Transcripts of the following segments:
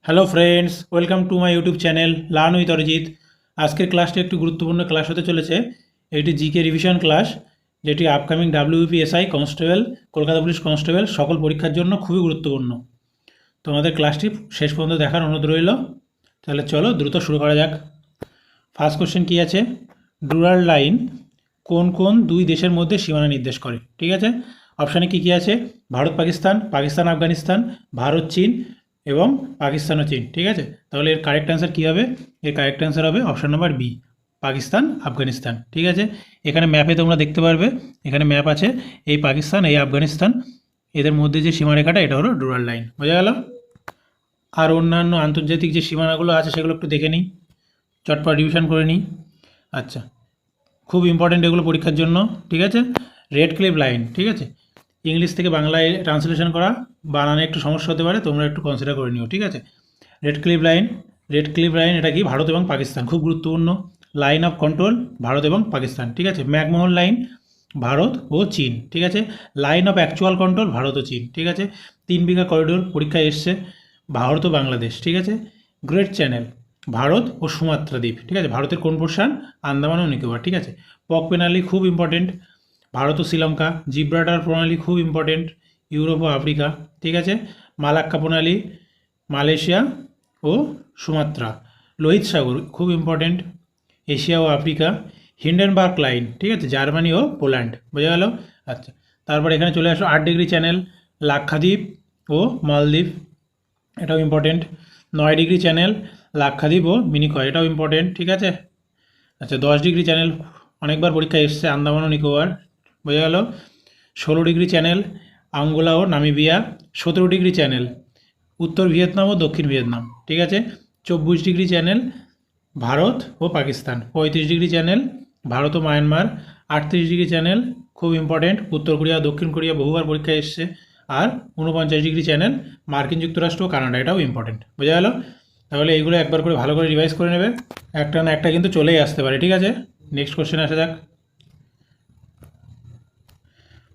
Hello friends, welcome to my YouTube channel learn with Arijit. আজকের ক্লাসটি একটি গুরুত্বপূর্ণ ক্লাস হতে চলেছে। এটি জিকে রিভিশন ক্লাস, যেটি upcoming WPSI constable, Kolkata police constable সকল পরীক্ষার জন্য খুবই গুরুত্বপূর্ণ। তোমাদের ক্লাসটি শেষ পর্যন্ত দেখার অনুরোধ রইল। তাহলে চলো দ্রুত শুরু করা যাক। ফার্স্ট কোশ্চেন কী আছে? ডুরাল লাইন কোন কোন দুই দেশের মধ্যে সীমানা নির্দেশ করে? ঠিক আছে, অপশানে কী কী আছে? ভারত পাকিস্তান, পাকিস্তান আফগানিস্তান, ভারত চীন এবং পাকিস্তান ও চীন। ঠিক আছে, তাহলে এর কারেক্ট অ্যান্সার কী হবে? এর কারেক্ট অ্যান্সার হবে option number B, Pakistan Afghanistan. ঠিক আছে, এখানে ম্যাপে তোমরা দেখতে পারবে, এখানে ম্যাপ আছে, এই পাকিস্তান এই আফগানিস্তান, এদের মধ্যে যে সীমারেখাটা এটা হলো ডুরাল লাইন। বোঝা গেল? আর অন্যান্য আন্তর্জাতিক যে সীমানাগুলো আছে সেগুলো একটু দেখে নিই, চটপট রিভিশন করে নিই। আচ্ছা, খুব ইম্পর্টেন্ট এগুলো পরীক্ষার জন্য। ঠিক আছে, রেড ক্লিফ লাইন, ঠিক আছে, ইংলিশ থেকে বাংলায় ট্রান্সলেশন করা, বানানে একটু সমস্যা হতে পারে, তোমরা একটু কনসিডার করে নিও। ঠিক আছে, red cliff line, red cliff line এটা কি? ভারত এবং পাকিস্তান, খুব গুরুত্বপূর্ণ। লাইন অফ কন্ট্রোল ভারত এবং পাকিস্তান। ঠিক আছে, ম্যাকমোহন লাইন ভারত ও চীন। ঠিক আছে, line of actual control Bharat ও চীন। ঠিক আছে, 3 বিঘা করিডোর পরীক্ষায় এসছে, ভারত ও বাংলাদেশ। ঠিক আছে, গ্রেট চ্যানেল ভারত ও সুমাত্রা দ্বীপ। ঠিক আছে, ভারতের কোন পোর্শন? আন্দামান ও নিকোবর। ঠিক আছে, পক পেনালি খুব ইম্পর্টেন্ট, ভারত ও শ্রীলঙ্কা। জিব্রাল্টার প্রণালী খুব ইম্পর্টেন্ট, ইউরোপ ও আফ্রিকা। ঠিক আছে, মালাক্কা প্রণালী মালয়েশিয়া ও সুমাত্রা। লোহিত সাগর খুব ইম্পর্টেন্ট, এশিয়া ও আফ্রিকা। হিন্ডেনবার্গ লাইন, ঠিক আছে, জার্মানি ও পোল্যান্ড। বোঝা গেল? আচ্ছা, তারপর এখানে চলে আসো 8 ডিগ্রি চ্যানেল লাক্ষাদ্বীপ ও মালদ্বীপ, এটাও ইম্পর্টেন্ট। 9 ডিগ্রি চ্যানেল লাক্ষাদ্বীপ ও মিনিকয়, এটাও ইম্পর্টেন্ট। ঠিক আছে, আচ্ছা 10 ডিগ্রি চ্যানেল অনেকবার পরীক্ষায় এসছে, আন্দামান ও নিকোবর। বোঝা গেল? 16 ডিগ্রি চ্যানেল আঙ্গোলা ও নামিবিয়া। 17 ডিগ্রি চ্যানেল উত্তর ভিয়েতনাম ও দক্ষিণ ভিয়েতনাম। ঠিক আছে, 24 ডিগ্রি চ্যানেল ভারত ও পাকিস্তান। 35 ডিগ্রি চ্যানেল ভারত ও মায়ানমার। 38 ডিগ্রি চ্যানেল খুব ইম্পর্টেন্ট, উত্তর কোরিয়া দক্ষিণ কোরিয়া, বহুবার পরীক্ষায় এসছে। আর 49 ডিগ্রি চ্যানেল মার্কিন যুক্তরাষ্ট্র ও কানাডা, এটাও ইম্পর্টেন্ট। বোঝা গেল? তাহলে এইগুলো একবার করে ভালো করে রিভাইজ করে নেবে, একটা না একটা কিন্তু চলেই আসতে পারে। ঠিক আছে, নেক্সট কোশ্চেনে আসা যাক।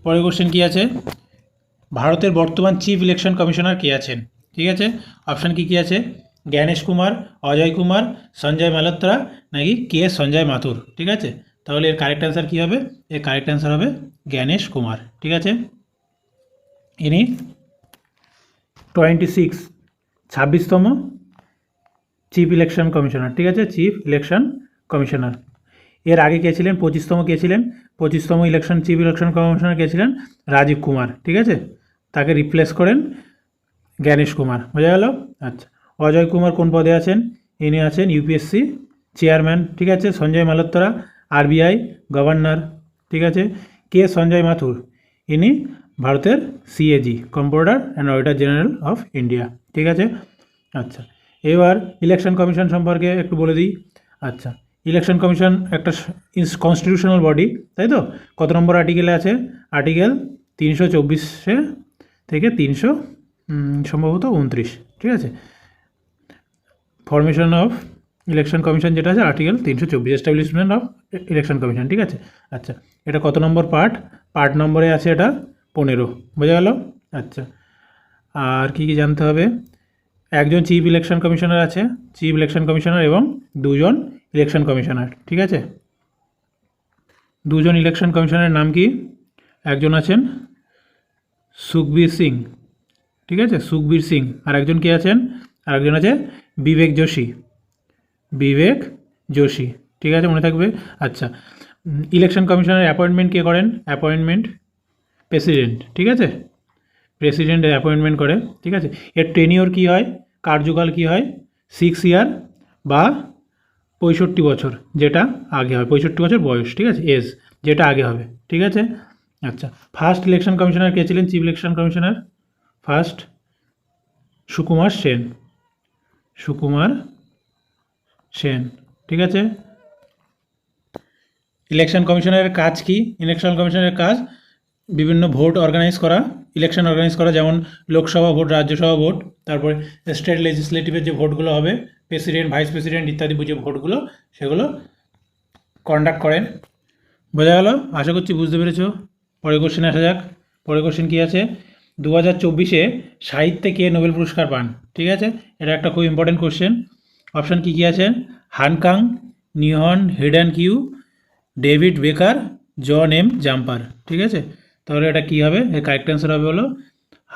পরের কোশ্চেন কী আছে? ভারতের বর্তমান চিফ ইলেকশন কমিশনার কে আছেন? ঠিক আছে, অপশান কী কী আছে? জ্ঞানেশ কুমার, অজয় কুমার, সঞ্জয় মালহোত্রা নাকি কে সঞ্জয় মাথুর। ঠিক আছে, তাহলে এর কারেক্ট অ্যান্সার কী হবে? এর কারেক্ট অ্যান্সার হবে জ্ঞানেশ কুমার। ঠিক আছে, ইনি 26তম চিফ ইলেকশন কমিশনার। ঠিক আছে, চিফ ইলেকশন কমিশনার। এর আগে কে ছিলেন? 25তম কে ছিলেন? 25তম চিফ ইলেকশন কমিশনার কে ছিলেন? রাজীব কুমার। ঠিক আছে, তাকে রিপ্লেস করেন জ্ঞানেশ কুমার। বোঝা গেল? আচ্ছা, অজয় কুমার কোন পদে আছেন? ইনি আছেন ইউপিএসসি চেয়ারম্যান। ঠিক আছে, সঞ্জয় মালহোত্রা আরবিআই গভর্নর। ঠিক আছে, কে সঞ্জয় মাথুর? ইনি ভারতের CAG, compounder and auditor general of India. ঠিক আছে, আচ্ছা এবার ইলেকশন কমিশন সম্পর্কে একটু বলে দিই। আচ্ছা, ইলেকশন কমিশন একটা কনস্টিটিউশনাল বডি, তাই তো? কত নম্বর আর্টিকেলে আছে? আর্টিকেল 324 থেকে 300 সম্ভবত 29। ঠিক আছে, ফরমেশন অফ ইলেকশন কমিশন যেটা আছে article 324, establishment of election commission. ঠিক আছে, আচ্ছা এটা কত নম্বর পার্ট? পার্ট নম্বরে আছে এটা 15। বোঝা গেল? আচ্ছা, আর কী কী জানতে হবে? একজন চিফ ইলেকশন কমিশনার আছে, চিফ ইলেকশন কমিশনার এবং 2জন ইলেকশন কমিশনার। ঠিক আছে, 2জন ইলেকশন কমিশনারের নাম কি? একজন আছেন সুখবীর সিং। ঠিক আছে, সুখবীর সিং। আর একজন কে আছেন? আর একজন আছে বিবেক যোশী, বিবেক যোশী। ঠিক আছে, মনে থাকবে। আচ্ছা, ইলেকশন কমিশনের অ্যাপয়েন্টমেন্ট কে করেন? Appointment president. ঠিক আছে, প্রেসিডেন্ট অ্যাপয়েন্টমেন্ট করে। ঠিক আছে, এর টেনিওর কী হয়? কার্যকাল কী হয়? 6 ইয়ার বা 65 বছর, যেটা আগে হয়, 65 বছর বয়স। ঠিক আছে, এজ যেটা আগে হবে। ঠিক আছে, আচ্ছা ফার্স্ট ইলেকশন কমিশনার কে ছিলেন? Chief election commissioner first Sukumar Sen, Sukumar Sen. ঠিক আছে, ইলেকশন কমিশনের কাজ কি? ইলেকশন কমিশনের কাজ বিভিন্ন ভোট অর্গানাইজ করা, ইলেকশন অর্গানাইজ করা, যেমন লোকসভা ভোট, রাজ্যসভা ভোট, তারপরে স্টেট লেজিসলেটিভের যে ভোটগুলো হবে, প্রেসিডেন্ট ভাইস প্রেসিডেন্ট ইত্যাদি যে ভোটগুলো, সেগুলো কন্ডাক্ট করেন। বোঝা গেল? আশা করছি বুঝতে পেরেছ। পরের কোশ্চেনে আসা যাক। পরের কোশ্চেন কী আছে? 2024 সাহিত্যে কে নোবেল পুরস্কার পান? ঠিক আছে, এটা একটা খুব ইম্পর্টেন্ট কোশ্চেন। অপশান কী কী আছে? হানকাং, নিহন হেডেন কিউ, ডেভিড বেকার, জন এম জাম্পার। ঠিক আছে, তাহলে এটা কী হবে? এর কারেক্ট অ্যান্সার হবে হলো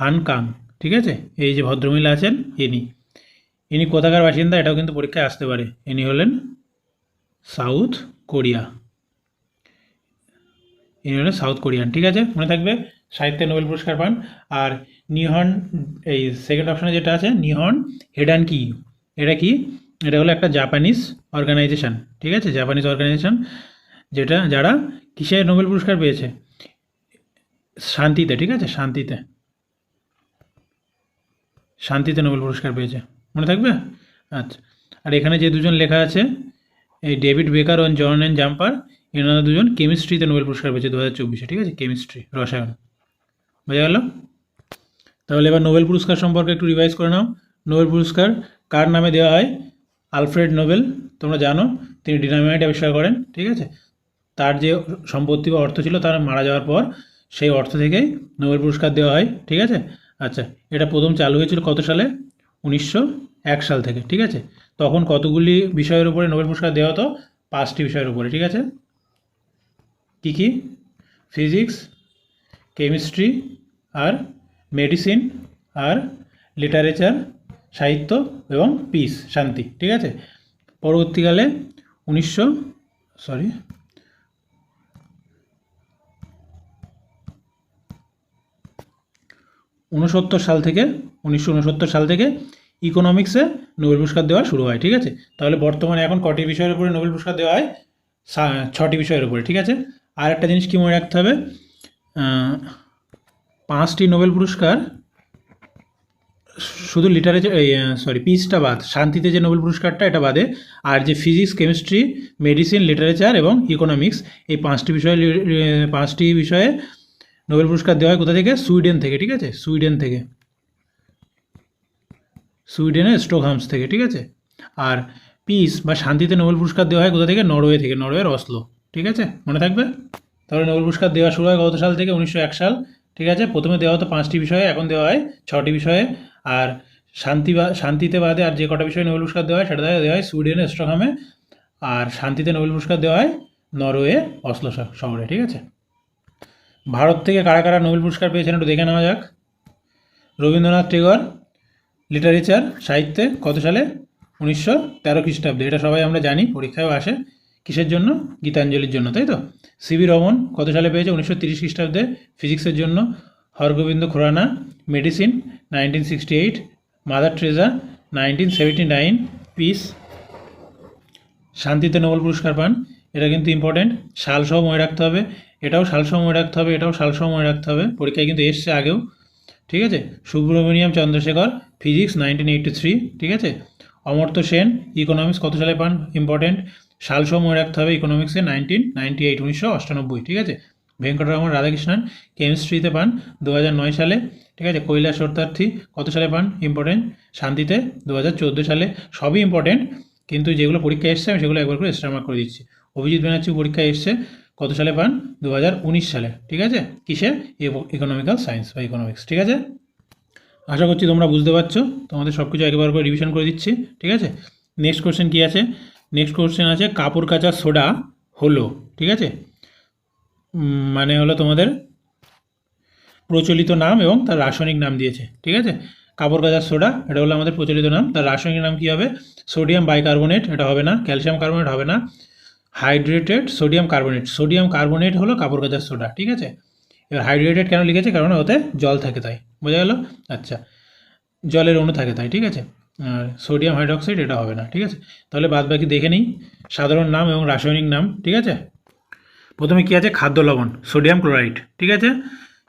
হানকাং। ঠিক আছে, এই যে ভদ্রমহিলা আছেন ইনি কোথাকার বাসিন্দা এটাও কিন্তু পরীক্ষায় আসতে পারে। ইনি হলেন সাউথ কোরিয়া, ইনি হলেন সাউথ কোরিয়ান। ঠিক আছে, মনে থাকবে সাহিত্যে নোবেল পুরস্কার পান। আর নিহন, এই সেকেন্ড অপশানে যেটা আছে নিহন হেডান কি, এটা কি? এটা হলো একটা জাপানিজ অর্গানাইজেশন। ঠিক আছে, জাপানিজ অর্গানাইজেশন যারা কিসে নোবেল পুরস্কার পেয়েছে? শান্তিতে। ঠিক আছে, শান্তিতে নোবেল পুরস্কার পেয়েছে, মনে থাকবে। আচ্ছা, আর এখানে যে দুজন লেখা আছে, এই ডেভিড বেকার ও জন এন জাম্পার, এনারা দুজন কেমিস্ট্রিতে নোবেল পুরস্কার পেয়েছে 2024। ঠিক আছে, কেমিস্ট্রি, রসায়ন। বোঝা গেল? তাহলে এবার নোবেল পুরস্কার সম্পর্কে একটু রিভাইজ করে নাও। নোবেল পুরস্কার কার নামে দেওয়া হয়? আলফ্রেড নোবেল, তোমরা জানো, তিনি ডিনামাইট আবিষ্কার করেন। ঠিক আছে, তার যে সম্পত্তি বা অর্থ ছিল তার মারা যাওয়ার পর সেই অর্থ থেকেই নোবেল পুরস্কার দেওয়া হয়। ঠিক আছে, আচ্ছা, এটা প্রথম চালু হয়েছিল কত সালে? 1901 সাল থেকে। ঠিক আছে, তখন কতগুলি বিষয়ের উপরে নোবেল পুরস্কার দেওয়া হতো? 5টি বিষয়ের উপরে। ঠিক আছে, কী কী? ফিজিক্স, কেমিস্ট্রি, আর মেডিসিন, আর লিটারেচার, সাহিত্য, এবং পিস, শান্তি। ঠিক আছে, পরবর্তীকালে 1969 সাল থেকে ইকোনমিক্সে নোবেল পুরস্কার দেওয়া শুরু হয়। ঠিক আছে, তাহলে বর্তমানে এখন কটি বিষয়ের উপরে নোবেল পুরস্কার দেওয়া হয়? 6টি বিষয়ের উপরে। ঠিক আছে, আর একটা জিনিস কি মনে রাখতে হবে, 5টি নোবেল পুরস্কার শুধু লিটারেচার, পিসটা বাদ, শান্তিতে যে নোবেল পুরস্কারটা এটা বাদে, আর যে ফিজিক্স, কেমিস্ট্রি, মেডিসিন, লিটারেচার এবং ইকোনমিক্স, এই 5টি বিষয়ে নোবেল পুরস্কার দেওয়া হয় কোথা থেকে? সুইডেন থেকে। ঠিক আছে, সুইডেনের স্টকহোমস থেকে। ঠিক আছে, আর পিস বা শান্তিতে নোবেল পুরস্কার দেওয়া হয় কোথা থেকে? নরওয়ে থেকে, নরওয়ের অসলো। ঠিক আছে, মনে থাকবে। তাহলে নোবেল পুরস্কার দেওয়া শুরু হয় কত সাল থেকে? 1901 সাল। ঠিক আছে, প্রথমে দেওয়া হতো 5টি বিষয়ে, এখন দেওয়া হয় 6টি বিষয়ে। আর শান্তিতে বাদে আর যে কটা বিষয়ে নোবেল পুরস্কার দেওয়া হয় সেটা দেওয়া হয় সুইডেনের স্টকহোমে, আর শান্তিতে নোবেল পুরস্কার দেওয়া হয় নরওয়ে অসলো শহরে। ঠিক আছে, ভারত থেকে কারা কারা নোবেল পুরস্কার পেয়েছেন একটু দেখে নেওয়া যাক। রবীন্দ্রনাথ টেগর, লিটারেচার, সাহিত্যে, কত সালে? 1913 খ্রিস্টাব্দে। এটা সবাই আমরা জানি, পরীক্ষায়ও আসে। কিসের জন্য? গীতাঞ্জলির জন্য, তাই তো। সিভি রমন কত সালে পেয়েছে? 1930 খ্রিস্টাব্দে, ফিজিক্সের জন্য। Hargobind Khurana, medicine, 1968। Mother Teresa, 1979, peace. শান্তিতে নোবেল পুরস্কার পান, এটা কিন্তু ইম্পর্টেন্ট, সালসহ মনে রাখতে হবে, এটাও সালসহ মনে রাখতে হবে, এটাও সালসহ মনে রাখতে হবে, পরীক্ষায় কিন্তু এসছে আগেও। ঠিক আছে, সুব্রমণিয়াম চন্দ্রশেখর, ফিজিক্স, 1983। ঠিক আছে, অমর্ত্য সেন, ইকোনমিক্স কত সালে পান? ইম্পর্টেন্ট, সালসহ মনে রাখতে হবে, ইকোনমিক্সে 1998, 1998। ঠিক আছে, ভেঙ্কটরমন রাধাকৃষ্ণন, কেমিস্ট্রিতে পান 2009 সালে। ঠিক আছে, কৈলাস সত্যার্থী কত সালে পান? ইম্পর্টেন্ট, শান্তিতে 2014 সালে। সবই ইম্পর্টেন্ট, কিন্তু যেগুলো পরীক্ষায় এসছে আমি সেগুলো একবার করে স্টার মার্ক করে দিচ্ছি। অভিজিৎ ব্যানার্জি পরীক্ষায় এসছে, কত সালে পান? 2019 সালে। ঠিক আছে, কিসে? ইকোনমিক্যাল সায়েন্স বা ইকোনমিক্স। ঠিক আছে, আশা করছি তোমরা বুঝতে পারছো, তোমাদের সব কিছু একবার করে রিভিশন করে দিচ্ছি। ঠিক আছে, নেক্সট কোশ্চেন কী আছে? নেক্সট কোশ্চেন আছে কাপড় কাচা সোডা হলো, ঠিক আছে, মানে হলো তোমাদের প্রচলিত নাম এবং তার রাসায়নিক নাম দিয়েছে। ঠিক আছে, কাপড় কাচার সোডা এটা হলো আমাদের প্রচলিত নাম, তার রাসায়নিক নাম কী হবে? সোডিয়াম বাইকার্বনেট, এটা হবে না। ক্যালসিয়াম কার্বনেট হবে না। হাইড্রেটেড সোডিয়াম কার্বনেট হলো কাপড় কাচার সোডা। ঠিক আছে, এবার হাইড্রেটেড কেন লিখেছে? কারণ ওতে জল থাকে তাই। বোঝা গেল? আচ্ছা, জলের অণু থাকে তাই। ঠিক আছে, আর সোডিয়াম হাইড্রক্সাইড এটা হবে না। ঠিক আছে, তাহলে বাদ বাকি দেখে নিই সাধারণ নাম এবং রাসায়নিক নাম। ঠিক আছে, প্রথমে কী আছে? খাদ্য লবণ, সোডিয়াম ক্লোরাইড। ঠিক আছে,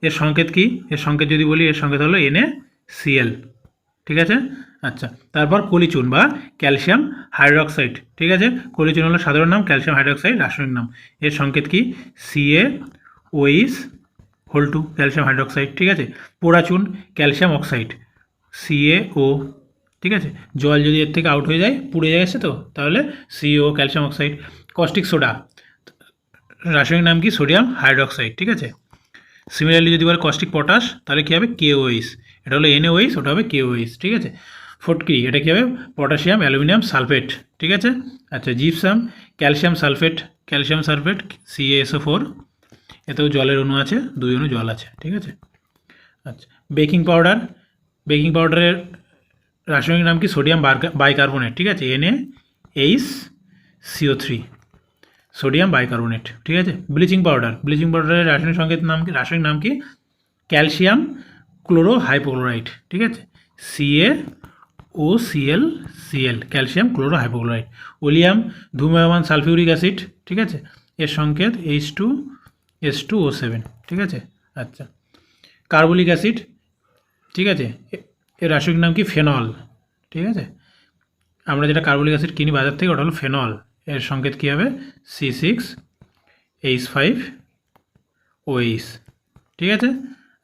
এর সংকেত কী? এর সংকেত যদি বলি, এর সংকেত হলো NaCl। ঠিক আছে, আচ্ছা, তারপর কলিচুন বা ক্যালসিয়াম হাইড্রক্সাইড। ঠিক আছে, কলিচুন হলো সাধারণ নাম, ক্যালসিয়াম হাইড্রক্সাইড রাসায়নিক নাম। এর সংকেত কি? CaOH2, calcium hydroxide. ঠিক আছে, পোড়াচুন, ক্যালসিয়াম অক্সাইড, CaO। ঠিক আছে, জল যদি এর থেকে আউট হয়ে যায়, পুড়ে গেছে তো, তাহলে CO, calcium oxide. Caustic soda, রাসায়নিক নাম কি? Sodium hydroxide. ঠিক আছে, সিমিলারলি যদি বলে কস্টিক পটাশ তাহলে কী হবে KOH, এটা হলো NaOH, ওটা হবে KOH, ঠিক আছে। ফটকি এটা কী হবে পটাশিয়াম অ্যালুমিনিয়াম সালফেট, ঠিক আছে। আচ্ছা জিপসাম ক্যালসিয়াম সালফেট, CaSO4, এতেও জলের অণু আছে, 2 অণু জল আছে, ঠিক আছে। আচ্ছা বেকিং পাউডারের রাসায়নিক নাম কি সোডিয়াম বাইকার্বনেট, ঠিক আছে, NaHCO3, সোডিয়াম বাইকার্বনেট, ঠিক আছে। ব্লিচিং পাউডারের রাসায়নিক নাম কি ক্যালসিয়াম ক্লোরোহাইপোক্লোরাইড, ঠিক আছে, CaOClCl, ক্যালসিয়াম ক্লোরোহাইপোক্লোরাইড। ওলিয়াম ধূম্রয়মান সালফিউরিক অ্যাসিড, ঠিক আছে, এর সংকেত H2S2O7, ঠিক আছে। আচ্ছা কার্বলিক অ্যাসিড, ঠিক আছে, এর রাসায়নিক নাম কি ফেনল, ঠিক আছে। আমরা যেটা কার্বলিক অ্যাসিড কিনি বাজার থেকে ওটা হলো ফেনল, এর সংকেত কী হবে C6H5OH, ঠিক আছে।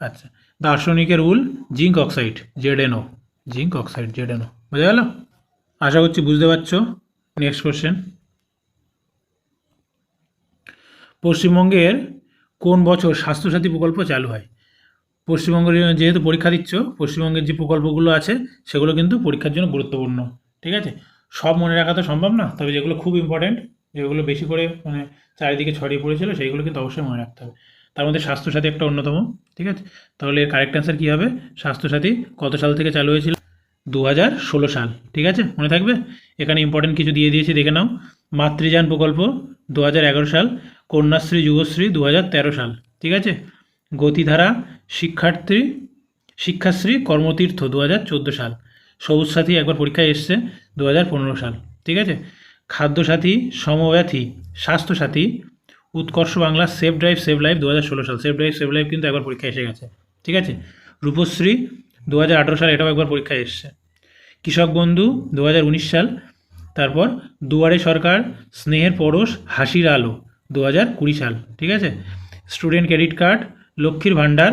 আচ্ছা দার্শনিকের উল জিঙ্ক অক্সাইড ZnO, বোঝা গেল? আশা করছি বুঝতে পারছো। নেক্সট কোশ্চেন, পশ্চিমবঙ্গের কোন বছর স্বাস্থ্যসাথী প্রকল্প চালু হয়? পশ্চিমবঙ্গের যেহেতু পরীক্ষা দিচ্ছ, পশ্চিমবঙ্গের যে প্রকল্পগুলো আছে সেগুলো কিন্তু পরীক্ষার জন্য গুরুত্বপূর্ণ, ঠিক আছে। সব মনে রাখা তো সম্ভব না, তবে যেগুলো খুব ইম্পর্টেন্ট, যেগুলো বেশি করে মানে চারিদিকে ছড়িয়ে পড়েছিল সেইগুলো কিন্তু অবশ্যই মনে রাখতে হবে। তার মধ্যে স্বাস্থ্যসাথী একটা অন্যতম, ঠিক আছে। তাহলে এর কারেক্ট অ্যান্সার কী হবে? স্বাস্থ্যসাথী কত সাল থেকে চালু হয়েছিল? 2016 সাল, ঠিক আছে, মনে থাকবে। এখানে ইম্পর্টেন্ট কিছু দিয়ে দিয়েছি, দেখে নাও। মাতৃযান প্রকল্প 2011 সাল, কন্যাশ্রী যুবশ্রী 2013 সাল, ঠিক আছে। গতিধারা শিক্ষাশ্রী কর্মতীর্থ 2014 সাল, সবুজ সাথী একবার পরীক্ষায় এসছে 2015 সাল, ঠিক আছে। খাদ্যসাথী সমব্যাথী স্বাস্থ্যসাথী উৎকর্ষ Bangla save drive save life 2016 সাল, সেভ ড্রাইভ সেভ লাইফ কিন্তু একবার পরীক্ষায় এসে গেছে, ঠিক আছে। রূপশ্রী 2018 সাল, এটাও একবার পরীক্ষায় এসছে। কৃষক বন্ধু 2019 সাল, তারপর দুয়ারে সরকার স্নেহের পরশ হাসির আলো 2020 সাল, ঠিক আছে। স্টুডেন্ট ক্রেডিট কার্ড লক্ষ্মীর ভাণ্ডার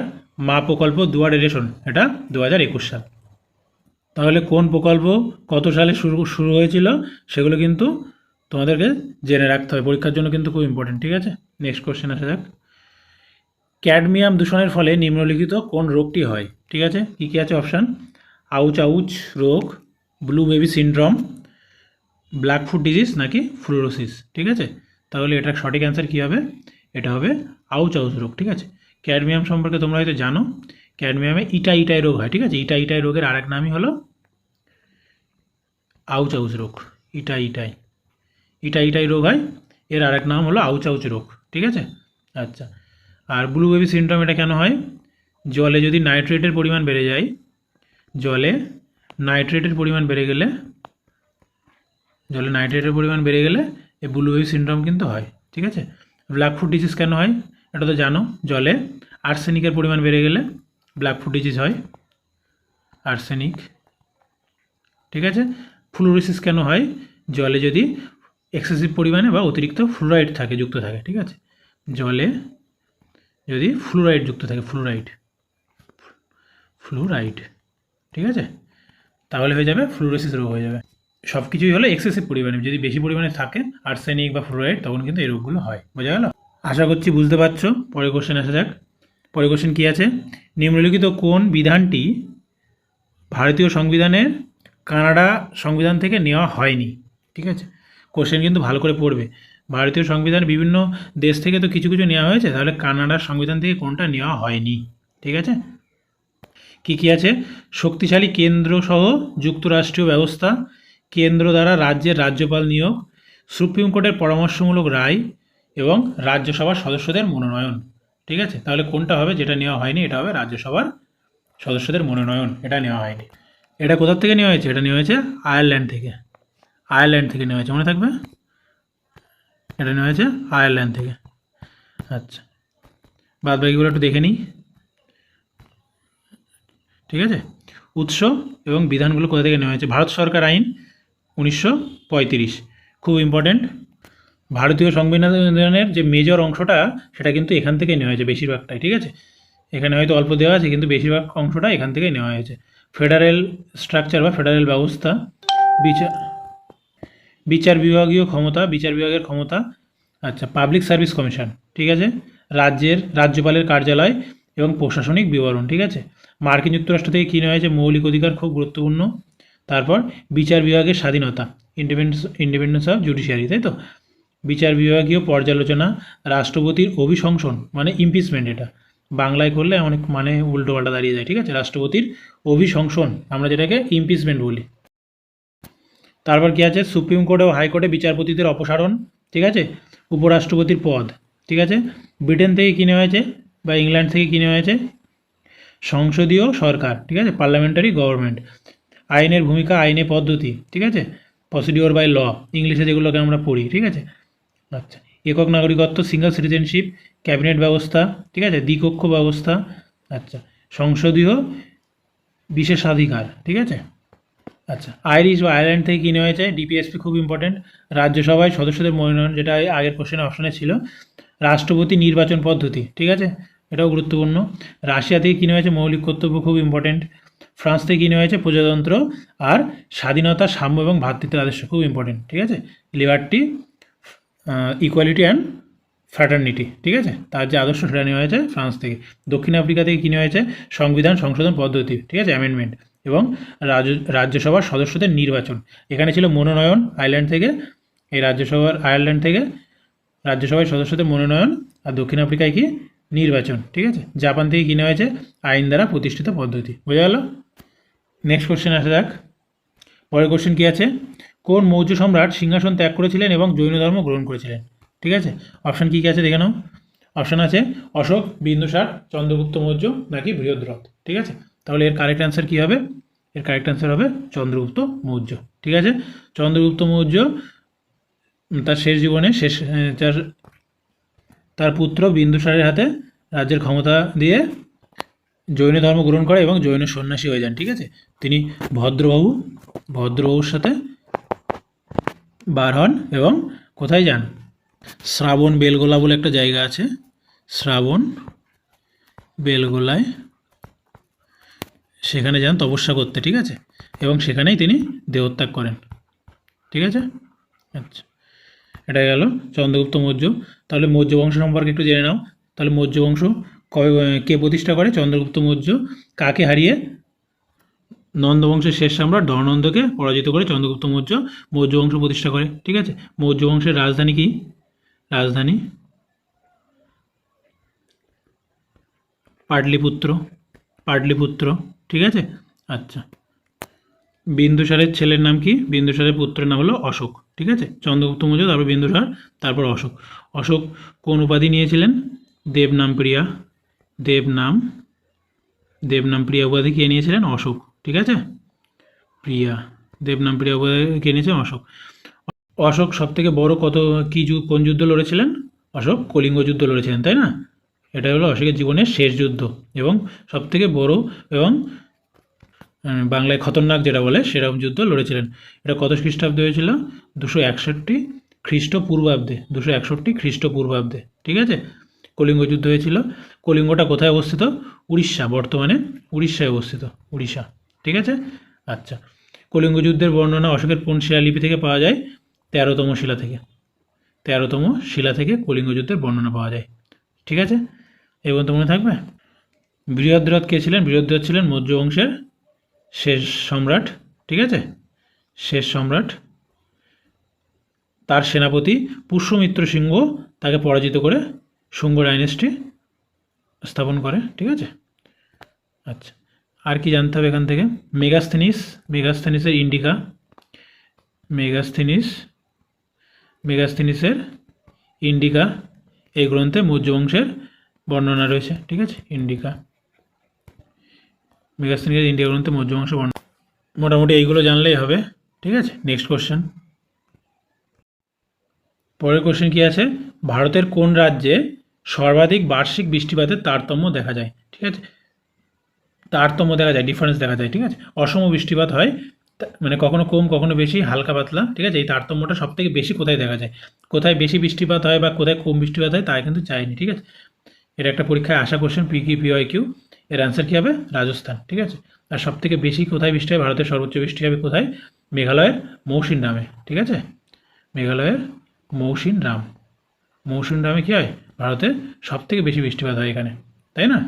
মা প্রকল্প দুয়ারে রেশন, এটা 2021 সাল। তাহলে কোন প্রকল্প কত সালে শুরু হয়েছিল সেগুলো কিন্তু তোমাদেরকে জেনে রাখতে হবে, পরীক্ষার জন্য কিন্তু খুব ইম্পর্টেন্ট, ঠিক আছে। নেক্সট কোশ্চেন আসা যাক। ক্যাডমিয়াম দূষণের ফলে নিম্নলিখিত কোন রোগটি হয়? ঠিক আছে, কী কী আছে অপশান? আউচ রোগ, blue baby syndrome, black foot disease নাকি ফ্লোরোসিস, ঠিক আছে। তাহলে এটার সঠিক অ্যান্সার কী হবে? এটা হবে আউচ রোগ, ঠিক আছে। ক্যাডমিয়াম সম্পর্কে তোমরা হয়তো জানো, ক্যাডমিয়ামে ইটাই রোগ হয়, ঠিক আছে। ইটাই রোগের আরেক নামই হলো আউচ রোগ। ইটাই রোগ হয়, এর আরেক নাম হলো আউচ রোগ, ঠিক আছে। আচ্ছা, আর ব্লু বেবি সিনড্রোম এটা কেন হয়? জলে যদি নাইট্রেটের পরিমাণ বেড়ে যায়, জলে নাইট্রেটের পরিমাণ বেড়ে গেলে এই ব্লু বেবি সিনড্রোম কিন্তু হয়, ঠিক আছে। ব্ল্যাক ফুট ডিজিজ কেন হয়? এটা তো জানো, জলে আর্সেনিকের পরিমাণ বেড়ে গেলে ব্ল্যাক ফুট ডিজিজ হয়, আর্সেনিক, ঠিক আছে। ফ্লোরোসিস কেন হয়? জলে যদি এক্সেসিভ পরিমাণে বা অতিরিক্ত ফ্লোরাইড যুক্ত থাকে, ঠিক আছে। জলে যদি ফ্লোরাইড যুক্ত থাকে, ফ্লোরাইড, ঠিক আছে, তাহলে হয়ে যাবে ফ্লোরোসিস রোগ হয়ে যাবে। সব কিছুই হলো এক্সেসিভ পরিমাণে, যদি বেশি পরিমাণে থাকে আর্সেনিক বা ফ্লোরাইড তখন কিন্তু এই রোগগুলো হয়, বোঝা গেল? আশা করছি বুঝতে পারছো। পরের কোশ্চেন আসা যাক। পরের কোশ্চেন কী আছে? নিম্নলিখিত কোন বিধানটি ভারতীয় সংবিধানের কানাডা সংবিধান থেকে নেওয়া হয়নি? ঠিক আছে, কোশ্চেন কিন্তু ভালো করে পড়বে। ভারতীয় সংবিধান বিভিন্ন দেশ থেকে তো কিছু কিছু নেওয়া হয়েছে, তাহলে কানাডার সংবিধান থেকে কোনটা নেওয়া হয়নি? ঠিক আছে, কী কী আছে? শক্তিশালী কেন্দ্রসহ যুক্তরাষ্ট্রীয় ব্যবস্থা, কেন্দ্র দ্বারা রাজ্যের রাজ্যপাল নিয়োগ, সুপ্রিম কোর্টের পরামর্শমূলক রায় এবং রাজ্যসভার সদস্যদের মনোনয়ন। ঠিক আছে, তাহলে কোনটা হবে যেটা নেওয়া হয়নি? এটা হবে রাজ্যসভার সদস্যদের মনোনয়ন, এটা নেওয়া হয়নি। এটা কোথার থেকে নেওয়া হয়েছে? এটা নেওয়া হয়েছে আয়ারল্যান্ড থেকে নেওয়া হয়েছে, মনে থাকবে। এটা নেওয়া হয়েছে আয়ারল্যান্ড থেকে। আচ্ছা, বাদ বাকিগুলো একটু দেখে নিই। ঠিক আছে, উৎস এবং বিধানগুলো কোথা থেকে নেওয়া হয়েছে? ভারত সরকার আইন 1935, খুব ইম্পর্ট্যান্ট। ভারতীয় সংবিধানের যে মেজর অংশটা সেটা কিন্তু এখান থেকে নেওয়া হয়েছে বেশিরভাগটাই। ঠিক আছে, এখানে হয়তো অল্প দেওয়া আছে কিন্তু বেশিরভাগ অংশটা এখান থেকেই নেওয়া হয়েছে। ফেডারেল স্ট্রাকচার বা ফেডারেল ব্যবস্থা, বিচার বিভাগের ক্ষমতা। আচ্ছা, পাবলিক সার্ভিস কমিশন, ঠিক আছে। রাজ্যপালের কার্যালয় এবং প্রশাসনিক বিবরণ, ঠিক আছে। মার্কিন যুক্তরাষ্ট্র থেকে কী নেওয়া হয়েছে? মৌলিক অধিকার, খুব গুরুত্বপূর্ণ। তারপর বিচার বিভাগের স্বাধীনতা, ইন্ডিপেন্ডেন্স অফ জুডিশিয়ারি, তাই তো। বিচার বিভাগীয় পর্যালোচনা, রাষ্ট্রপতির অভিশংসন মানে ইমপিচমেন্ট, এটা বাংলায় করলে অনেক মানে উল্টোপাল্টা দাঁড়িয়ে যায়, ঠিক আছে। রাষ্ট্রপতির অভিশংসন আমরা যেটাকে ইমপিচমেন্ট বলি। তারপর কি আছে? সুপ্রিম কোর্টে ও হাইকোর্টে বিচারপতিদের অপসারণ, ঠিক আছে। উপরাষ্ট্রপতির পদ, ঠিক আছে। ব্রিটেন থেকে কিনে হয়েছে বা ইংল্যান্ড থেকে কিনে হয়েছে সংসদীয় সরকার, ঠিক আছে, পার্লামেন্টারি গভর্নমেন্ট। আইনের ভূমিকা, আইনে পদ্ধতি, ঠিক আছে, প্রসিডিওর বাই ল, ইংলিশে যেগুলোকে আমরা পড়ি, ঠিক আছে। আচ্ছা, একক নাগরিকত্ব, সিঙ্গল সিটিজেনশিপ, ক্যাবিনেট ব্যবস্থা, ঠিক আছে, দ্বিকক্ষ ব্যবস্থা, আচ্ছা, সংসদীয় বিশেষাধিকার, ঠিক আছে। আচ্ছা, আইরিশ বা আয়ারল্যান্ড থেকে কিনে হয়েছে ডিপিএসপি, খুব ইম্পর্টেন্ট। রাজ্যসভায় সদস্যদের মনোনয়ন, যেটা আগের কোশ্চেনে অপশনে ছিল। রাষ্ট্রপতি নির্বাচন পদ্ধতি, ঠিক আছে, এটাও গুরুত্বপূর্ণ। রাশিয়া থেকে কিনে হয়েছে মৌলিক কর্তব্য, খুব ইম্পর্টেন্ট। ফ্রান্স থেকে কিনে হয়েছে প্রজাতন্ত্র আর স্বাধীনতা, সাম্য এবং ভ্রাতৃত্বের আদর্শ, খুব ইম্পর্টেন্ট, ঠিক আছে। লিবার্টি, ইকুয়ালিটি অ্যান্ড ফ্র্যাটার্নিটি, ঠিক আছে, তার যে আদর্শ সেটা নেওয়া হয়েছে ফ্রান্স থেকে। দক্ষিণ আফ্রিকা থেকে কিনে হয়েছে সংবিধান সংশোধন পদ্ধতি, ঠিক আছে, অ্যামেন্ডমেন্ট, এবং রাজ্যসভার সদস্যদের নির্বাচন। এখানে ছিল মনোনয়ন আয়ারল্যান্ড থেকে, এই আয়ারল্যান্ড থেকে রাজ্যসভার সদস্যদের মনোনয়ন, আর দক্ষিণ আফ্রিকায় কি? নির্বাচন, ঠিক আছে। জাপান থেকে কিনে হয়েছে আইন দ্বারা প্রতিষ্ঠিত পদ্ধতি। বোঝা গেল? নেক্সট কোশ্চেন আসা যাক। পরের কোশ্চেন কী আছে? কোন মৌর্য সম্রাট সিংহাসন ত্যাগ করেছিলেন এবং জৈন ধর্ম গ্রহণ করেছিলেন? ঠিক আছে, অপশান কী কী আছে দেখে নাও। অপশান আছে অশোক, বিন্দুসার, চন্দ্রগুপ্ত মৌর্য নাকি বৃহদ্রথ, ঠিক আছে। তাহলে এর কারেক্ট অ্যান্সার কী হবে? এর কারেক্ট অ্যান্সার হবে চন্দ্রগুপ্ত মৌর্য, ঠিক আছে। চন্দ্রগুপ্ত মৌর্য তার শেষ জীবনে তার পুত্র বিন্দুসারের হাতে রাজ্যের ক্ষমতা দিয়ে জৈন ধর্ম গ্রহণ করে এবং জৈন সন্ন্যাসী হয়ে যান, ঠিক আছে। তিনি ভদ্রবাবুর সাথে বার হন এবং কোথায় যান? শ্রাবণ বেলগোলা বলে একটা জায়গা আছে, শ্রাবণ বেলগোলায় সেখানে যান তপস্যা করতে, ঠিক আছে, এবং সেখানেই তিনি দেহত্যাগ করেন, ঠিক আছে। আচ্ছা, এটা গেল চন্দ্রগুপ্ত মৌর্য। তাহলে মৌর্য বংশ সম্পর্কে একটু জেনে নাও। তাহলে মৌর্য বংশ কে প্রতিষ্ঠা করে? চন্দ্রগুপ্ত মৌর্য। কাকে হারিয়ে? নন্দবংশের শেষ সম্রাট ধননন্দকে পরাজিত করে চন্দ্রগুপ্ত মৌর্য বংশ প্রতিষ্ঠা করে, ঠিক আছে। মৌর্য বংশের রাজধানী কি? রাজধানী পাটলিপুত্র, ঠিক আছে। আচ্ছা, বিন্দুসারের ছেলের নাম কি? বিন্দুসারের পুত্রের নাম হলো অশোক, ঠিক আছে। চন্দ্রগুপ্ত মৌর্য, তারপর বিন্দুসার, তারপর অশোক। অশোক কোন উপাধি নিয়েছিলেন? দেবনাম প্রিয়া উপাধি কে নিয়েছিলেন? অশোক, ঠিক আছে। দেবনাম প্রিয়া উপাধি কে নিয়েছিলেন? অশোক সব থেকে বড় কোন যুদ্ধ লড়েছিলেন? অশোক কলিঙ্গ যুদ্ধ লড়েছিলেন, তাই না? এটা হলো অশোকের জীবনের শেষ যুদ্ধ এবং সবথেকে বড় এবং বাংলায় খতরনাক যেটা বলে সেরকম যুদ্ধ লড়েছিলেন। এটা কত খ্রিস্টাব্দে হয়েছিল? 261 খ্রিস্টপূর্বাব্দে, ঠিক আছে, কলিঙ্গ যুদ্ধ হয়েছিল। কলিঙ্গটা কোথায় অবস্থিত? উড়িষ্যা, বর্তমানে উড়িষ্যায় অবস্থিত, উড়িষ্যা, ঠিক আছে। আচ্ছা, কলিঙ্গ যুদ্ধের বর্ণনা অশোকের কোন শিলালিপি থেকে পাওয়া যায়? 13তম শিলা থেকে কলিঙ্গ যুদ্ধের বর্ণনা পাওয়া যায়, ঠিক আছে। এবং তো মনে থাকবে। বৃহদ্রথ কে ছিলেন? বৃহদ্রথ ছিলেন মৌর্য বংশের শেষ সম্রাট, ঠিক আছে, শেষ সম্রাট। তার সেনাপতি পুষ্যমিত্র সিংহ তাকে পরাজিত করে শুঙ্গ ডাইনেস্টি স্থাপন করে, ঠিক আছে। আচ্ছা, আর কি জানতে হবে এখান থেকে? মেগাস্থেনিসের ইন্ডিকা, মেগাস্থেনিসের ইন্ডিকা এই গ্রন্থে মৌর্য বংশের বর্ণনা রয়েছে, ঠিক আছে। মেগাস্থেনিসের ইন্ডিকা গ্রন্থে মৌর্য বংশের বর্ণনা, মোটামুটি এইগুলো জানলেই হবে, ঠিক আছে। Next question. পরের কোশ্চেন কি আছে? ভারতের কোন রাজ্যে সর্বাধিক বার্ষিক বৃষ্টিপাতের তারতম্য দেখা যায়? ঠিক আছে, ডিফারেন্স দেখা যায়, ঠিক আছে। অসম বৃষ্টিপাত হয়, মানে কখনো কম কখনো বেশি, হালকা পাতলা, ঠিক আছে। এই তারতম্যটা সব থেকে বেশি কোথায় দেখা যায়? কোথায় বেশি বৃষ্টিপাত হয় বা কোথায় কম বৃষ্টিপাত হয় তা কিন্তু চাইনি, ঠিক আছে। এটা একটা পরীক্ষায় আসা কোশ্চেন, PQ এর অ্যান্সার কী হবে? রাজস্থান, ঠিক আছে। আর সব থেকে বেশি কোথায় বৃষ্টি হয়? ভারতের সর্বোচ্চ বৃষ্টি হবে কোথায়? মেঘালয়ের মৌসিনরামে, ঠিক আছে। মেঘালয়ের মৌসিনরামে কী হয়? ভারতে সবথেকে বেশি বৃষ্টিপাত হয় এখানে, তাই না?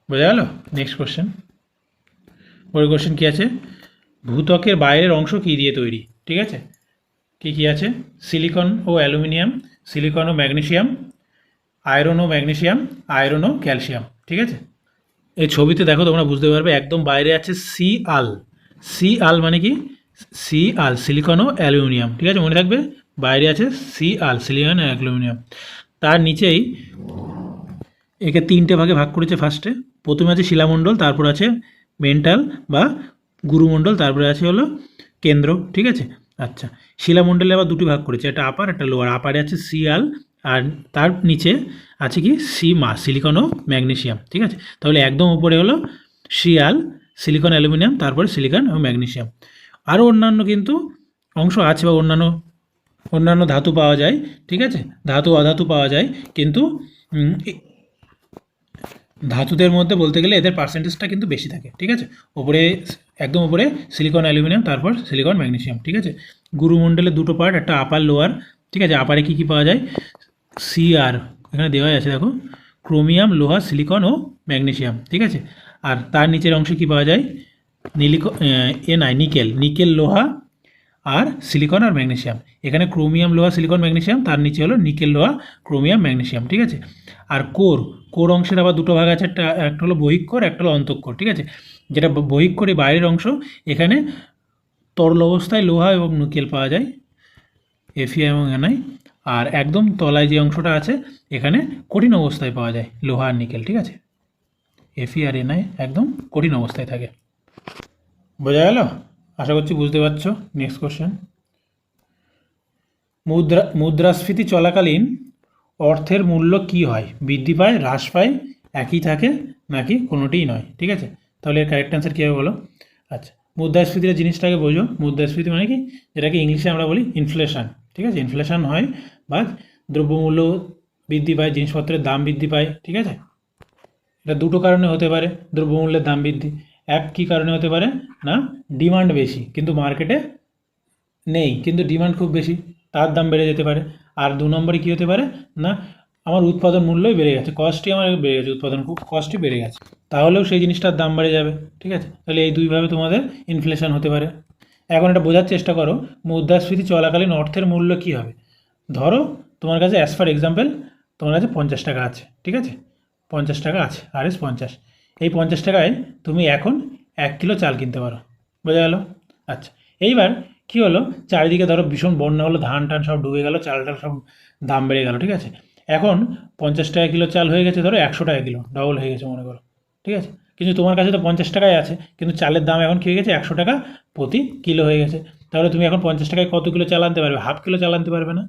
বোঝা গেল? Next question. পরের কোশ্চেন কী আছে, ভূত্বকের বাইরের অংশ কী দিয়ে তৈরি? ঠিক আছে, কী কী আছে, সিলিকন ও অ্যালুমিনিয়াম, সিলিকন ও ম্যাগনেসিয়াম, আয়রন ও ম্যাগনেসিয়াম, আয়রন ও ক্যালসিয়াম। ঠিক আছে, এই ছবিতে দেখো তোমরা বুঝতে পারবে, একদম বাইরে আছে সি আল। সি আল মানে কি? সি আল সিলিকন ও অ্যালুমিনিয়াম। ঠিক আছে, মনে রাখবে, বাইরে আছে সি আল সিলিকন ও অ্যালুমিনিয়াম। তার নিচেই একে তিনটে ভাগে ভাগ করেছে। ফার্স্টে প্রথমে আছে শিলামণ্ডল, তারপর আছে মেন্টাল বা গুরুমণ্ডল, তারপরে আছে হলো কেন্দ্র। ঠিক আছে, আচ্ছা, শিলামণ্ডলে আবার দুটি ভাগ করেছে, একটা আপার একটা লোয়ার। আপারে আছে সিআল আর তার নিচে আছে কি সিমা সিলিকন ও ম্যাগনেসিয়াম। ঠিক আছে, তাহলে একদম উপরে হলো সিআল সিলিকন অ্যালুমিনিয়াম, তারপরে সিলিকন ও ম্যাগনেসিয়াম। আরও অন্যান্য কিন্তু অংশ আছে বা অন্যান্য ধাতু পাওয়া যায়। ঠিক আছে, ধাতু অধাতু পাওয়া যায়, কিন্তু ধাতুদের মধ্যে বলতে গেলে এদের পার্সেন্টেজটা কিন্তু বেশি থাকে। ঠিক আছে, ওপরে একদম উপরে সিলিকন অ্যালুমিনিয়াম, তারপর সিলিকন ম্যাগনেসিয়াম। ঠিক আছে, গুরুমণ্ডলের দুটো পার্ট, একটা আপার লোয়ার। ঠিক আছে, আপারে কী কী পাওয়া যায়, সিআর এখানে দেওয়াই আছে দেখো, ক্রোমিয়াম, লোহা, সিলিকন ও ম্যাগনেসিয়াম। ঠিক আছে, আর তার নিচের অংশে কী পাওয়া যায়, নিকেল, লোহা আর সিলিকন আর ম্যাগনেসিয়াম। এখানে ক্রোমিয়াম, লোহা, সিলিকন, ম্যাগনেসিয়াম, তার নিচে হলো নিকেল, লোহা, ক্রোমিয়াম, ম্যাগনেসিয়াম। ঠিক আছে, আর কোর অংশের আবার দুটো ভাগ আছে, একটা হলো বহিঃকোর, একটা হলো অন্তঃকোর। ঠিক আছে, যেটা বহিঃকোরে বাইরের অংশ, এখানে তরল অবস্থায় লোহা এবং নিকেল পাওয়া যায়, এফি এবং এনআই। আর একদম তলায় যে অংশটা আছে, এখানে কঠিন অবস্থায় পাওয়া যায় লোহা আর নিকেল। ঠিক আছে, এফি আর এনআই একদম কঠিন অবস্থায় থাকে। বোঝা গেল? আশা করছি বুঝতে পারছো। নেক্সট কোশ্চেন, মুদ্রাস্ফীতি চলাকালীন অর্থের মূল্য কি হয়? বৃদ্ধি পায়, হ্রাস পায়, একই থাকে, নাকি কোনোটিই নয়? ঠিক আছে, তাহলে এর কারেক্ট অ্যান্সার কী হবে বলো? আচ্ছা, মুদ্রাস্ফীতির জিনিসটাকে বোঝো। মুদ্রাস্ফীতি মানে কি, যেটাকে ইংলিশে আমরা বলি ইনফ্লেশন। ঠিক আছে, ইনফ্লেশন হয় বা দ্রব্যমূল্য বৃদ্ধি পায়, জিনিসপত্রের দাম বৃদ্ধি পায়। ঠিক আছে, এটা দুটো কারণে হতে পারে দ্রব্যমূল্যের দাম বৃদ্ধি। এক কী কারণে হতে পারে না, ডিমান্ড বেশি কিন্তু মার্কেটে নেই, কিন্তু ডিমান্ড খুব বেশি, তার দাম বেড়ে যেতে পারে। আর দু নম্বরে কী হতে পারে না, আমার উৎপাদন মূল্যই বেড়ে গেছে, কস্টই আমার বেড়ে গেছে, উৎপাদন কস্টই বেড়ে গেছে, তাহলেও সেই জিনিসটার দাম বেড়ে যাবে। ঠিক আছে, তাহলে এই দুইভাবে তোমাদের ইনফ্লেশন হতে পারে। এখন এটা বোঝার চেষ্টা করো, মুদ্রাস্ফীতি চলাকালীন অর্থের মূল্য কী হবে। ধরো তোমার কাছে অ্যাজ ফর এক্সাম্পল তোমার কাছে 50 টাকা আছে। ঠিক আছে, 50 টাকা আছে, আরএস 50। এই 50 টাকায় তুমি এখন 1 কিলো চাল কিনতে পারো। বোঝা গেল? আচ্ছা, এইবার কী হলো, চারিদিকে ধরো ভীষণ বন্যা হলো, ধান টান সব ডুবে গেল, চাল টাল সব দাম বেড়ে গেল। ঠিক আছে, এখন 50 টাকা কিলো চাল হয়ে গেছে ধরো 100 টাকা কিলো, ডবল হয়ে গেছে মনে করো। ঠিক আছে, কিন্তু তোমার কাছে তো 50 টাকায় আছে, কিন্তু চালের দাম এখন কী হয়ে গেছে, 100 টাকা প্রতি কিলো হয়ে গেছে। তাহলে তুমি এখন 50 টাকায় কত কিলো চাল আনতে পারবে? হাফ কিলো চাল আনতে পারবে না।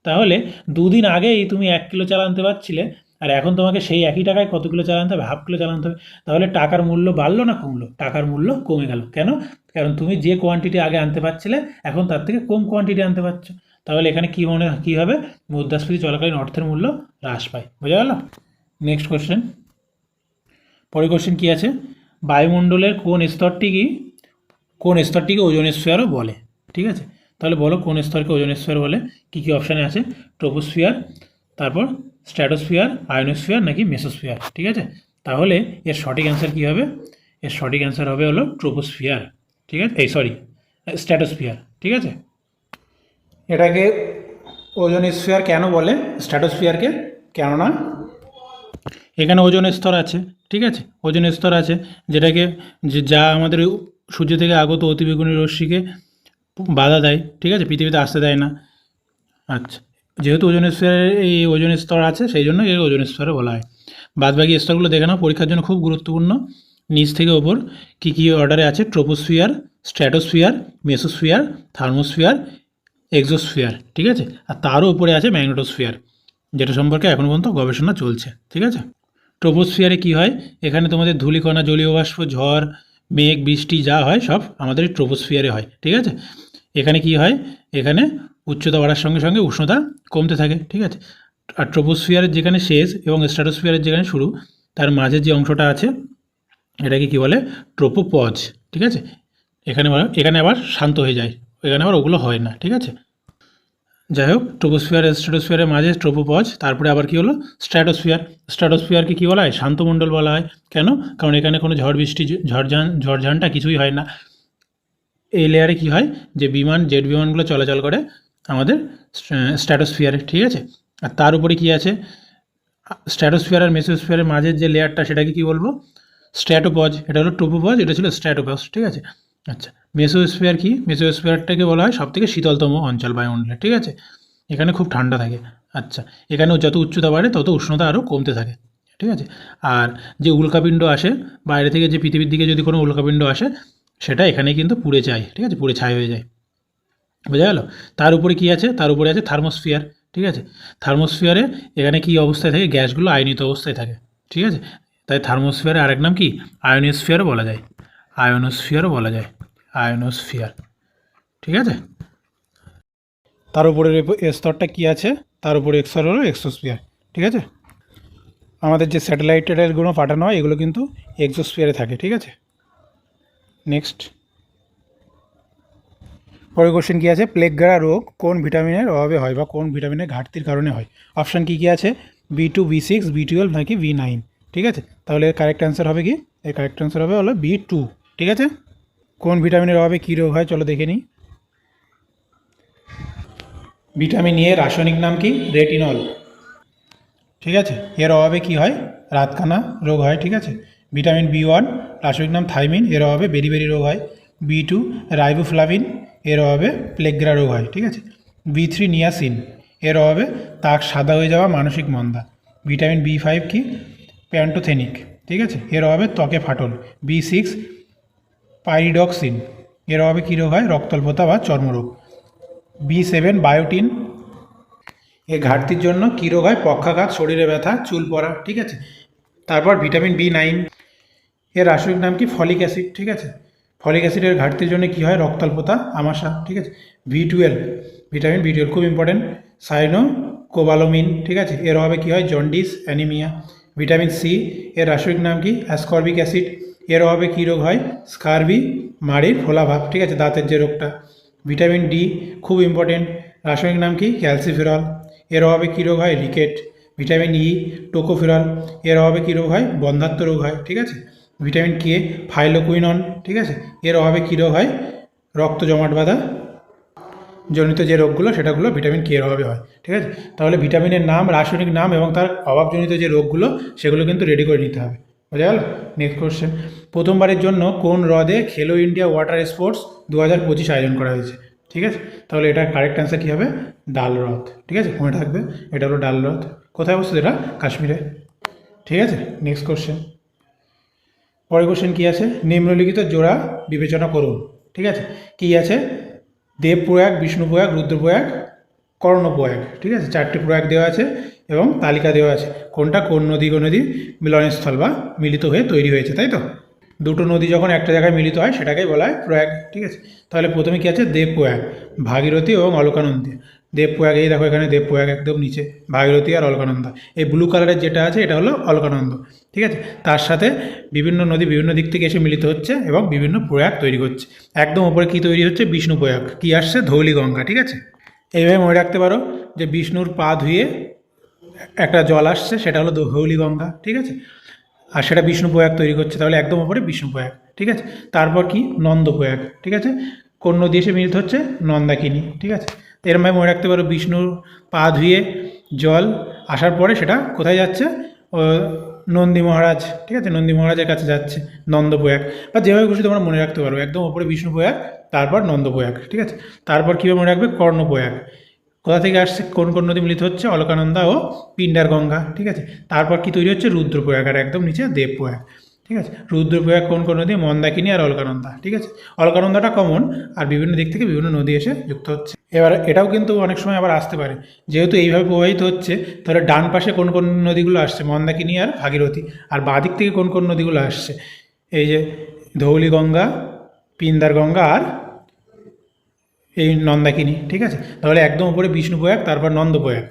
তাহলে দুদিন আগেই তুমি 1 কিলো চাল আনতে পারছিলে, আর এখন তোমাকে সেই একই টাকায় কত কিলো চাল আনতে হবে? হাফ কিলো চাল আনতে হবে। তাহলে টাকার মূল্য বাড়লো না কমলো? টাকার মূল্য কমে গেল। কেন? কারণ তুমি যে কোয়ান্টিটি আগে আনতে পারছিলে, এখন তার থেকে কম কোয়ান্টিটি আনতে পারছো। তাহলে এখানে কী হবে, মুদ্রাস্ফীতি চলাকালীন অর্থের মূল্য হ্রাস পায়। বোঝা গেল? নেক্সট কোশ্চেন, পরের কোশ্চেন কী আছে, বায়ুমণ্ডলের কোন স্তরটিকে ওজোন স্ফিয়ারও বলে? ঠিক আছে, তাহলে বলো কোন স্তরকে ওজোন স্ফিয়ার বলে। কী কী অপশানে আছে, ট্রোপোস্ফিয়ার, তারপর স্ট্র্যাটোস্ফিয়ার, আয়নোস্ফিয়ার, নাকি মেসোস্ফিয়ার। ঠিক আছে, তাহলে এর সঠিক অ্যান্সার কী হবে? এর সঠিক অ্যান্সার হবে হলো ট্রোপোস্ফিয়ার। ঠিক আছে, স্ট্র্যাটোস্ফিয়ার। ঠিক আছে, এটাকে ওজোন স্ফিয়ার কেন বলে স্ট্র্যাটোস্ফিয়ারকে? কেননা এখানে ওজোন স্তর আছে। ঠিক আছে, ওজোন স্তর আছে, যেটাকে যা আমাদের সূর্য থেকে আগত অতিবেগুনি রশ্মিকে বাধা দেয়। ঠিক আছে, পৃথিবীতে আসতে দেয় না। আচ্ছা, যেহেতু ওজোন স্ফিয়ারের এই ওজোন স্তর আছে, সেই জন্য এর ওজোন স্তরে বলা হয়। বাদবাকি স্তরগুলো দেখে নাও, পরীক্ষার জন্য খুব গুরুত্বপূর্ণ। নিচ থেকে ওপর কী কী অর্ডারে আছে, troposphere, stratosphere, mesosphere, thermosphere, exosphere. ঠিক আছে, আর তারও উপরে আছে ম্যাগনেটোস্ফিয়ার, যেটা সম্পর্কে এখনও পর্যন্ত গবেষণা চলছে। ঠিক আছে, ট্রোপোস্ফিয়ারে কী হয়, এখানে তোমাদের ধূলিকণা, জলীয় বাষ্প, ঝড়, মেঘ, বৃষ্টি যা হয় সব আমাদের এই ট্রোপোস্ফিয়ারে হয়। ঠিক আছে, এখানে কি হয়, এখানে উচ্চতা বাড়ার সঙ্গে সঙ্গে উষ্ণতা কমতে থাকে। ঠিক আছে, আর ট্রোপোস্ফিয়ারের যেখানে শেষ এবং স্ট্র্যাটোস্ফিয়ারের যেখানে শুরু, তার মাঝে যে অংশটা আছে এটাকে কি বলে, ট্রোপোপজ। ঠিক আছে, এখানে আবার শান্ত হয়ে যায়, এখানে আবার ওগুলো হয় না। ঠিক আছে, যাই হোক, ট্রোপোস্ফিয়ার স্ট্র্যাটোস্ফিয়ারের মাঝে ট্রোপোপজ, তারপরে আবার কি হলো স্ট্র্যাটোস্ফিয়ার। স্ট্র্যাটোস্ফিয়ারকে কী বলা হয়? শান্তমণ্ডল বলা হয়। কেন? কারণ এখানে কোনো ঝড় বৃষ্টি ঝড়ঝানটা কিছুই হয় না। এই লেয়ারে কী হয়, যে জেট বিমানগুলো চলাচল করে আমাদের স্ট্র্যাটোস্ফিয়ারে, ঠিক আছে। আর তার উপরে কী আছে, স্ট্র্যাটোস্ফিয়ার আর মেসোস্ফিয়ারের মাঝের যে লেয়ারটা সেটাকে কী বলবো? স্ট্র্যাটোপজ। এটা হলো ট্রোপোপজ, এটা ছিল স্ট্র্যাটোপজ, ঠিক আছে। আচ্ছা, মেসোস্ফিয়ার কি? মেসোস্ফিয়ারটাকে বলা হয় সবথেকে শীতলতম অঞ্চল বায়ুমণ্ডলে, ঠিক আছে। এখানে খুব ঠান্ডা থাকে। আচ্ছা, এখানে যত উচ্চতা বাড়ে তত উষ্ণতা আরও কমতে থাকে, ঠিক আছে। আর যে উল্কাপিণ্ড আসে বাইরে থেকে, যে পৃথিবীর দিকে যদি কোনো উল্কাপিণ্ড আসে, সেটা এখানে কিন্তু পুড়ে যায়, ঠিক আছে, পুড়ে ছাই হয়ে যায়। বোঝা গেল? তার উপরে কী আছে? তার উপরে আছে থার্মোস্ফিয়ার, ঠিক আছে। থার্মোস্ফিয়ারে এখানে কী অবস্থায় থাকে? গ্যাসগুলো আয়নিত অবস্থায় থাকে, ঠিক আছে। তাই থার্মোস্ফিয়ারের আরেক নাম কি? আয়োনোস্ফিয়ারও বলা যায়। আয়োনোস্ফিয়ারও বলা যায়, আয়োনোস্ফিয়ার, ঠিক আছে। তার উপরের স্তরটা কী আছে? তার উপরে স্তর হলো এক্সোস্ফিয়ার, ঠিক আছে। আমাদের যে স্যাটেলাইট ট্যাটেলাইটগুলো পাঠানো হয় এগুলো কিন্তু এক্সোস্ফিয়ারে থাকে, ঠিক আছে। নেক্সট পরের কোশ্চেন কী আছে? প্লেগরা রোগ কোন ভিটামিনের অভাবে হয় বা কোন ভিটামিনের ঘাটতির কারণে হয়? অপশান কী কী আছে? B2, B6, B12 নাকি B9, ঠিক আছে। তাহলে এর কারেক্ট অ্যান্সার হবে কি? এর কারেক্ট অ্যান্সার হবে হলো B2, ঠিক আছে। কোন ভিটামিনের অভাবে কী রোগ হয় চলো দেখে নিই। ভিটামিন এর রাসায়নিক নাম কি? রেটিনল, ঠিক আছে। এর অভাবে কি হয়? রাতকানা রোগ হয়, ঠিক আছে। ভিটামিন B1 রাসায়নিক নাম থাইমিন, এর অভাবে বেরি রোগ হয়। B2 রাইবোফ্লাভিন, এর অভাবে প্লেগ্রা রোগ হয়, ঠিক আছে। B3 নিয়াসিন, এর অভাবে তাক সাদা হয়ে যাওয়া, মানসিক মন্দা। ভিটামিন B5 কি? প্যান্টোথেনিক, ঠিক আছে, এর অভাবে ত্বকে ফাটল। B6 পাইরিডক্সিন, এর অভাবে কী রোগ হয়? রক্তল্পতা বা চর্মরোগ। B7 বায়োটিন, এর ঘাটতির জন্য কী রোগ হয়? পক্ষাঘাত, শরীরে ব্যথা, চুল পড়া, ঠিক আছে। তারপর ভিটামিন B9, এর রাসায়নিক নাম কি? ফলিক অ্যাসিড, ঠিক আছে। ফলিক অ্যাসিডের ঘাটতির জন্য কী হয়? রক্তাল্পতা, আমাশা, ঠিক আছে। B12 ভিটামিন B12 খুব ইম্পর্টেন্ট, সাইনো কোবালোমিন, ঠিক আছে, এর অভাবে কী হয়? Jaundice, anaemia. ভিটামিন সি, এর রাসায়নিক নাম কি? অ্যাসকর্বিক অ্যাসিড, এর অভাবে কী রোগ হয়? স্কারবি, মাড়ির ফোলাভাব, ঠিক আছে, দাঁতের যে রোগটা। ভিটামিন ডি খুব ইম্পর্টেন্ট, রাসায়নিক নাম কি? ক্যালসিফেরল, এর অভাবে কী রোগ হয়? রিকেট। ভিটামিন ই টোকোফেরল, এর অভাবে কী রোগ হয়? বন্ধ্যাত্ব রোগ হয়, ঠিক আছে। ভিটামিন কে ফাইলোকুইনন, ঠিক আছে, এর অভাবে কী রোগ হয়? রক্ত জমাট বাঁধা জনিত যে রোগগুলো সেটাগুলো ভিটামিন কে এর অভাবে হয়, ঠিক আছে। তাহলে ভিটামিনের নাম, রাসায়নিক নাম এবং তার অভাবজনিত যে রোগগুলো সেগুলো কিন্তু রেডি করে নিতে হবে। বোঝা গেল? নেক্সট কোশ্চেন, প্রথমবারের জন্য কোন হ্রদে খেলো ইন্ডিয়া ওয়াটার স্পোর্টস 2025 আয়োজন করা হয়েছে? ঠিক আছে, তাহলে এটার কারেক্ট অ্যান্সার কী হবে? ডাল হ্রদ, ঠিক আছে, মনে থাকবে এটা হলো ডাল হ্রদ। কোথায় অবস্থিত এটা? কাশ্মীরে, ঠিক আছে। নেক্সট কোশ্চেন, পরের কোশ্চেন কী আছে? নিম্নলিখিত জোড়া বিবেচনা করুন, ঠিক আছে। কী আছে? দেব প্রয়াগ, বিষ্ণু প্রয়াগ, রুদ্র প্রয়াগ, কর্ণ প্রয়াগ, ঠিক আছে, 4টি প্রয়াগ দেওয়া আছে এবং তালিকা দেওয়া আছে কোনটা কোন নদী মিলনস্থল বা মিলিত হয়ে তৈরি হয়েছে, তাই তো। দুটো নদী যখন একটা জায়গায় মিলিত হয় সেটাকেই বলা হয় প্রয়াগ, ঠিক আছে। তাহলে প্রথমে কী আছে? দেব প্রয়াগ, ভাগীরথী এবং অলকানন্দী। দেব প্রয়াগ, এই দেখো এখানে দেব প্রয়াগ একদম নিচে, ভাগীরথী আর অলকানন্দা। এই ব্লু কালারের যেটা আছে এটা হলো অলকানন্দ, ঠিক আছে। তার সাথে বিভিন্ন নদী বিভিন্ন দিক থেকে এসে মিলিত হচ্ছে এবং বিভিন্ন প্রয়াগ তৈরি করছে। একদম উপরে কী তৈরি হচ্ছে? বিষ্ণু প্রয়াগ। কী আসছে? ধৌলিগঙ্গা, ঠিক আছে। এইভাবে মনে রাখতে পারো যে বিষ্ণুর পা ধুয়ে একটা জল আসছে, সেটা হলো ধৌলিগঙ্গা, ঠিক আছে। আর সেটা বিষ্ণু প্রয়াগ তৈরি করছে, তাহলে একদম উপরে বিষ্ণু প্রয়াগ, ঠিক আছে। তারপর কি? নন্দ প্রয়াগ, ঠিক আছে। কোন নদী এসে মিলিত হচ্ছে? নন্দাকিনী, ঠিক আছে। এরমভাবে মনে রাখতে পারো বিষ্ণুর পা ধুয়ে জল আসার পরে সেটা কোথায় যাচ্ছে? নন্দী মহারাজ, ঠিক আছে, নন্দী মহারাজের কাছে যাচ্ছে, নন্দ প্রয়াগ। বা যেভাবে খুশি তোমরা মনে রাখতে পারো, একদম উপরে বিষ্ণু প্রয়াগ, তারপর নন্দ প্রয়াগ, ঠিক আছে। তারপর কীভাবে মনে রাখবে? কর্ণ প্রয়াগ, কোথা থেকে আসছে? কোন কোন নদী মিলিত হচ্ছে? অলকানন্দা ও পিণ্ডার গঙ্গা, ঠিক আছে। তারপর কি তৈরি হচ্ছে? রুদ্রপ্রয়াগ, আর একদম নিচে দেবপ্রয়াগ, ঠিক আছে। রুদ্রপ্রয়াগ কোন কোন নদী? মন্দাকিনী আর অলকানন্দা, ঠিক আছে। অলকানন্দাটা কমন, আর বিভিন্ন দিক থেকে বিভিন্ন নদী এসে যুক্ত হচ্ছে। এবার এটাও কিন্তু অনেক সময় আবার আসতে পারে, যেহেতু এইভাবে প্রবাহিত হচ্ছে, তাহলে ডান পাশে কোন কোন নদীগুলো আসছে? মন্দাকিনী আর ভাগীরথী। আর বাঁ দিক থেকে কোন কোন নদীগুলো আসছে? এই যে ধৌলিগঙ্গা, পিন্দার গঙ্গা আর এই নন্দাকিনী, ঠিক আছে। তাহলে একদম উপরে বিষ্ণু প্রয়াগ, তারপর নন্দ প্রয়াগ।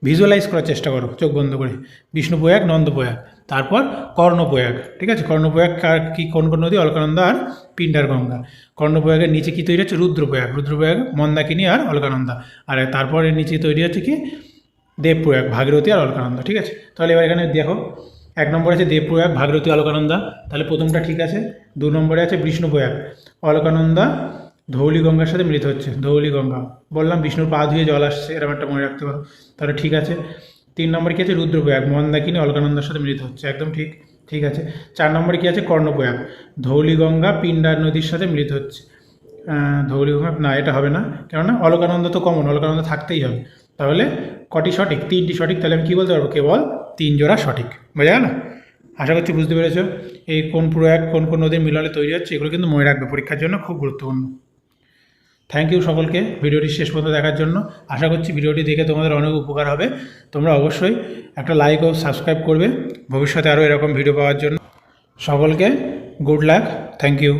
ভিজুয়ালাইজ করার চেষ্টা করো চোখ বন্ধ করে, বিষ্ণু প্রয়াগ, নন্দ প্রয়াগ, তারপর কর্ণপ্রয়াগ, ঠিক আছে। কর্ণপ্রয়াগ কি কোন কোন নদী? অলকানন্দা আর পিণ্ডার গঙ্গা। কর্ণপ্রয়াগের নিচে কি তৈরি হচ্ছে? রুদ্রপ্রয়াগ। রুদ্রপ্রয়াগ মন্দাকিনী আর অলকানন্দা। আর তারপরে নিচে তৈরি হচ্ছে কি? দেবপ্রয়াগ, ভাগীরথী আর অলকানন্দা, ঠিক আছে। তাহলে এবার এখানে দেখো 1 নম্বরে আছে দেবপ্রয়াগ, ভাগীরথী, অলকানন্দা, তাহলে প্রথমটা ঠিক আছে। 2 নম্বরে আছে বিষ্ণুপ্রয়াগ, অলকানন্দা ধৌলি গঙ্গার সাথে মিলিত হচ্ছে, ধৌলি গঙ্গা। বললাম বিষ্ণুর পা ধুয়ে জল আসছে, এরকম একটা মনে রাখতে পারো, তাহলে ঠিক আছে। 3 নম্বরে কী আছে? রুদ্রপ্রয়াগ, মন্দাকিনী অলকানন্দার সাথে মিলিত হচ্ছে, একদম ঠিক, ঠিক আছে। 4 নম্বরে কী আছে? কর্ণপ্রয়াগ, ধৌলি গঙ্গা পিণ্ডার নদীর সাথে মিলিত হচ্ছে। ধৌলি গঙ্গা না, এটা হবে না, কেননা অলকানন্দা তো কমন, অলকানন্দা থাকতেই হবে। তাহলে কটি সঠিক? 3টি সঠিক। তাহলে আমি কী বলতে পারবো? কেবল 3 জোড়া সঠিক। বোঝা গেল? আশা করছি বুঝতে পেরেছ। এই কোন প্রয়াগ কোন কোন নদীর মিলনে তৈরি হচ্ছে এগুলো কিন্তু মনে রাখবে, পরীক্ষার জন্য খুব গুরুত্বপূর্ণ। থ্যাংক ইউ সকলকে ভিডিওটি শেষ পর্যন্ত দেখার জন্য। আশা করছি ভিডিওটি দেখে তোমাদের অনেক উপকার হবে। তোমরা অবশ্যই একটা লাইক ও সাবস্ক্রাইব করবে ভবিষ্যতে আরও এরকম ভিডিও পাওয়ার জন্য। সকলকে গুড লাক, থ্যাংক ইউ।